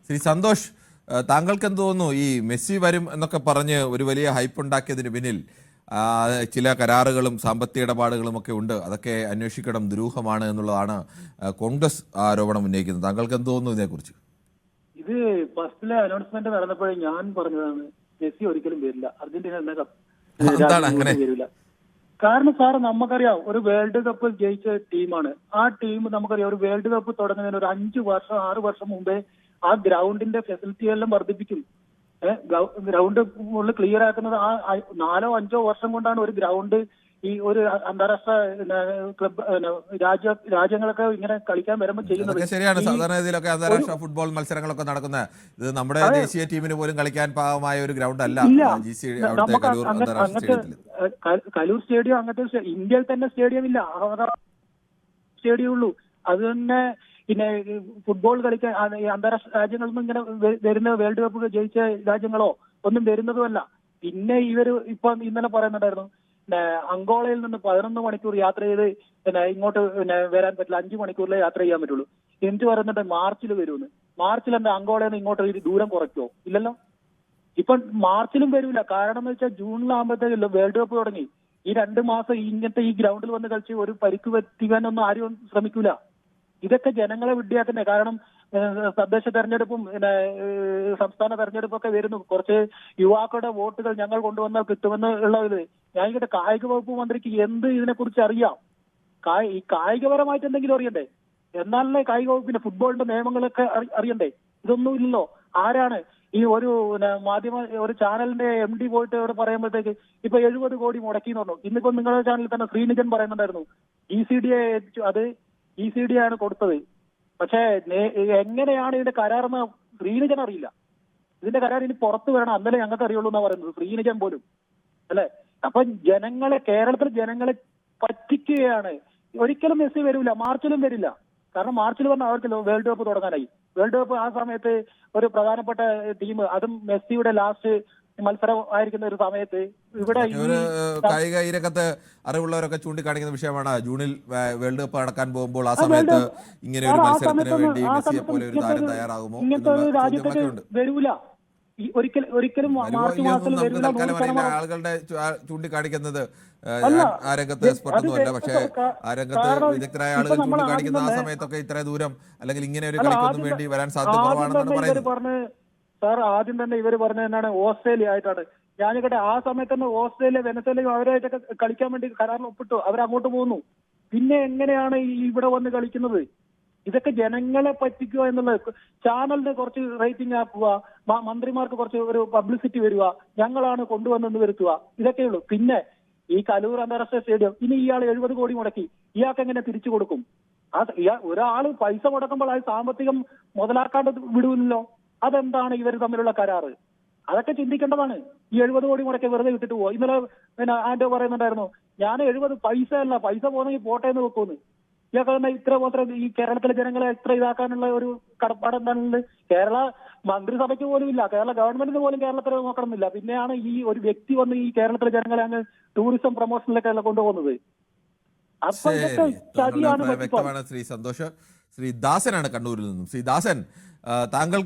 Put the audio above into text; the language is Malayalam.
ശ്രീ സന്തോഷ്, താങ്കൾക്ക് എന്ത് തോന്നുന്നു ഈ മെസ്സി വരും എന്നൊക്കെ പറഞ്ഞ് ഒരു വലിയ ഹൈപ്പ് ഉണ്ടാക്കിയതിന് പിന്നിൽ ചില കരാറുകളും സാമ്പത്തിക ഇടപാടുകളും ഒക്കെ ഉണ്ട്, അതൊക്കെ അന്വേഷിക്കണം, ദുരൂഹമാണ് എന്നുള്ളതാണ് കോൺഗ്രസ് ആരോപണം ഉന്നയിക്കുന്നത്. താങ്കൾക്ക് എന്ത് തോന്നുന്നു ഇതിനെക്കുറിച്ച്? ഇത് ഫസ്റ്റിലെ അനൗൺസ്മെന്റ് നടന്നപ്പോഴേ ഞാൻ പറഞ്ഞതാണ്, മെസ്സി ഒരിക്കലും വരില്ല, അർജന്റീന വരില്ല. കാരണം സാർ നമുക്കറിയാം, ഒരു വേൾഡ് കപ്പ് ജയിച്ച ടീമാണ്. ആ ടീം നമുക്കറിയാം, ഒരു വേൾഡ് കപ്പ് തുടങ്ങുന്നതിന് ഒരു 5 വർഷം 6 വർഷം മുമ്പേ ആ ഗ്രൗണ്ടിന്റെ ഫെസിലിറ്റി എല്ലാം വർദ്ധിപ്പിക്കും. ഗ്രൗണ്ട് ഫുള്ള് ക്ലിയർ ആക്കുന്നത് ആ 4-5 വർഷം കൊണ്ടാണ് ഒരു ഗ്രൗണ്ട് ഈ ഒരു അന്താരാഷ്ട്ര ക്ലബ് രാജ്യങ്ങളൊക്കെ ഇങ്ങനെ കളിക്കാൻ വരുമ്പോൾ ചെയ്യുന്നത്. ശരിയാണ്. സാധാരണ ഇതിലൊക്കെ അന്താരാഷ്ട്ര ഫുട്ബോൾ മത്സരങ്ങളൊക്കെ നടക്കുന്ന ഇത് നമ്മുടെ ദേശീയ ടീമിന് പോലും കളിക്കാൻ പാകമായ ഒരു ഗ്രൗണ്ട് അല്ല. കലൂർ സ്റ്റേഡിയം അങ്ങനത്തെ ഇന്ത്യയിൽ തന്നെ സ്റ്റേഡിയം ഇല്ല, സ്റ്റേഡിയം ഉള്ളൂ. അത് തന്നെ പിന്നെ ഫുട്ബോൾ കളിക്കാൻ അന്താരാഷ്ട്ര രാജ്യങ്ങളൊന്നും ഇങ്ങനെ വരുന്ന വേൾഡ് കപ്പ് ജയിച്ച രാജ്യങ്ങളോ ഒന്നും വരുന്നതുമല്ല. പിന്നെ ഇവര് ഇന്നലെ പറയുന്നുണ്ടായിരുന്നു, അങ്കോളയിൽ നിന്ന് 11 മണിക്കൂർ യാത്ര ചെയ്ത് ഇങ്ങോട്ട് വരാൻ പറ്റില്ല, 5 മണിക്കൂറിലേ യാത്ര ചെയ്യാൻ പറ്റുള്ളൂ. എന്നിട്ട് പറയുന്നുണ്ട് മാർച്ചിൽ വരുമെന്ന്. മാർച്ചിൽ എന്താ അങ്കോളയിൽ നിന്ന് ഇങ്ങോട്ട് ദൂരം കുറയ്ക്കുമോ? ഇല്ലല്ലോ. ഇപ്പൊ മാർച്ചിലും വരില്ല. കാരണം എന്ന് വെച്ചാൽ ജൂണിലാകുമ്പോഴത്തേക്കല്ലോ വേൾഡ് കപ്പ് തുടങ്ങി. ഈ 2 മാസം ഇങ്ങനത്തെ ഈ ഗ്രൗണ്ടിൽ വന്ന് കളിച്ച് ഒരു പരിക്ക് പറ്റിക്കാനൊന്നും ആരും ശ്രമിക്കൂല. ഇതൊക്കെ ജനങ്ങളെ വിഡ്ഢിയാക്കുന്നേ. കാരണം തദ്ദേശ തെരഞ്ഞെടുപ്പും സംസ്ഥാന തെരഞ്ഞെടുപ്പൊക്കെ വരുന്നു. കുറച്ച് യുവാക്കളുടെ വോട്ടുകൾ ഞങ്ങൾ കൊണ്ടുവന്നാൽ കിട്ടുമെന്ന് ഉള്ളത്. ഞാൻ ഇങ്ങോട്ട് കായിക വകുപ്പ് മന്ത്രിക്ക് എന്ത് ഇതിനെക്കുറിച്ച് അറിയാം? ഈ കായികപരമായിട്ട് എന്തെങ്കിലും അറിയണ്ടേ? എന്നാലല്ലേ കായിക വകുപ്പിന്റെ ഫുട്ബോളിന്റെ നിയമങ്ങളൊക്കെ അറിയണ്ടേ? ഇതൊന്നും ഇല്ലല്ലോ. ആരാണ് ഈ ഒരു ഒരു ചാനലിന്റെ MD പോയിട്ട് അവിടെ പറയുമ്പോഴത്തേക്ക് ഇപ്പൊ 70 കോടി മുടക്കി എന്ന് പറഞ്ഞു. ഇന്നിപ്പോ നിങ്ങളുടെ ചാനലിൽ തന്നെ ശ്രീനിജൻ പറയുന്നുണ്ടായിരുന്നു, അത് ECD ആണ് കൊടുത്തത്. പക്ഷേ എങ്ങനെയാണ് ഇതിന്റെ കരാറെന്ന് ശ്രീനിജൻ അറിയില്ല. ഇതിന്റെ കരാർ ഇനി പുറത്തു വരണം, അന്നലെ ഞങ്ങൾക്ക് അറിയുള്ളൂ എന്നാ പറയുന്നത് ശ്രീനിജൻ പോലും, അല്ലെ? അപ്പൊ കേരളത്തിലെ ജനങ്ങളെ പറ്റിക്കുകയാണ്. ഒരിക്കലും മെസ്സി വരില്ല, മാർച്ചിലും വരില്ല. കാരണം മാർച്ചിൽ വന്ന അവർക്ക് വേൾഡ് കപ്പ് തുടങ്ങാനായി. വേൾഡ് കപ്പ് ആ സമയത്ത് ഒരു പ്രധാനപ്പെട്ട ടീം, അതും മെസ്സിയുടെ ലാസ്റ്റ് മത്സരം ആയിരിക്കുന്ന ഒരു സമയത്ത് ഇവിടെ കായിക രംഗത്ത് അറിവുള്ളവരൊക്കെ ചൂണ്ടിക്കാണിക്കുന്ന വിഷയമാണ്, ജൂണിൽ വേൾഡ് കപ്പ് നടക്കാൻ പോകുമ്പോൾ ആ സമയത്ത് ഇങ്ങനെ ഒരു മത്സരത്തിന് വേണ്ടി മെസ്സിയെ പോലെ ഒരു താരം തയ്യാറാകുമോ? ഇങ്ങനത്തെ ഒരു രാജ്യത്തേക്ക് വരൂല ഒരിക്കലും. മാർച്ച് മാസത്തിൽ ആളുകളുടെ ചൂണ്ടിക്കാണിക്കുന്നത് ആ രംഗത്ത് എക്സ്പെർട്ടൊന്നുമല്ല, പക്ഷേ ആ രംഗത്ത് വിദഗ്ധരായ ആളുകൾ ചൂണ്ടിക്കാണിക്കുന്ന ആ സമയത്തൊക്കെ ഇത്ര ദൂരം അല്ലെങ്കിൽ ഇങ്ങനെ ഒരു കളിക്കൊന്നും വേണ്ടി വരാൻ സാധ്യത കുറവാണെന്നാണ് പറയുന്നത്. സാർ ആദ്യം തന്നെ ഇവര് പറഞ്ഞത് എന്താണ്, ഓസ്ട്രേലിയ ആയിട്ടാണ്. ഞാനിക്കട്ടെ, ആ സമയത്ത് തന്നെ ഓസ്ട്രേലിയ വെനസ്വേലയും അവരായിട്ടൊക്കെ കളിക്കാൻ വേണ്ടി കരാറിൽ ഒപ്പിട്ടു, അവരങ്ങോട്ട് പോകുന്നു. പിന്നെ എങ്ങനെയാണ് ഇവിടെ വന്ന് കളിക്കുന്നത്? ഇതൊക്കെ ജനങ്ങളെ പറ്റിക്കുക എന്നുള്ളത്. ചാനലിന് കുറച്ച് റേറ്റിംഗ് ആക്കുക, മന്ത്രിമാർക്ക് കുറച്ച് ഒരു പബ്ലിസിറ്റി വരിക, ഞങ്ങളാണ് കൊണ്ടുവന്നെന്ന് വരുത്തുക, ഇതൊക്കെയുള്ളൂ. പിന്നെ ഈ കലൂർ അന്താരാഷ്ട്ര സ്റ്റേഡിയം ഇനി ഇയാൾ 70 കോടി മുടക്കി, ഇയാൾക്ക് എങ്ങനെ തിരിച്ചു കൊടുക്കും? ഒരാള് പൈസ മുടക്കുമ്പോൾ അത് സാമ്പത്തികം മുതലാക്കാണ്ട് വിടുമല്ലോ. അതെന്താണ് ഇവർ തമ്മിലുള്ള കരാറ്? അതൊക്കെ ചിന്തിക്കേണ്ടതാണ്. ഈ 70 കോടി മുടക്കി വെറുതെ വിട്ടിട്ട് പോവാ. ഇന്നലെ ആന്റോ പറയുന്നുണ്ടായിരുന്നു, ഞാൻ 70 പൈസ പോകുന്നെങ്കിൽ പോട്ടെ എന്ന് വെക്കുമെന്ന്. ഇതൊക്കെ തന്നെ മാത്രം ഈ കേരളത്തിലെ ജനങ്ങളെ എത്ര ഇതാക്കാനുള്ള ഒരു കടപ്പാട് എന്താണുള്ളത്? കേരള മന്ത്രിസഭയ്ക്ക് പോലും ഇല്ല, കേരള ഗവൺമെന്റിന് പോലും കേരളത്തിൽ നോക്കണമെന്നില്ല. പിന്നെയാണ് ഈ ഒരു വ്യക്തി വന്ന് ഈ കേരളത്തിലെ ജനങ്ങളെ അങ്ങ് ടൂറിസം പ്രൊമോഷനിലേക്കല്ല കൊണ്ടുപോകുന്നത്. അപ്പൊ ഇതൊക്കെ ചതിയാണ്. ശ്രീ സന്തോഷ്. ശ്രീ ദാസനാണ് കണ്ണൂരിൽ നിന്നും. ശ്രീ ദാസൻ, താങ്കൾക്ക്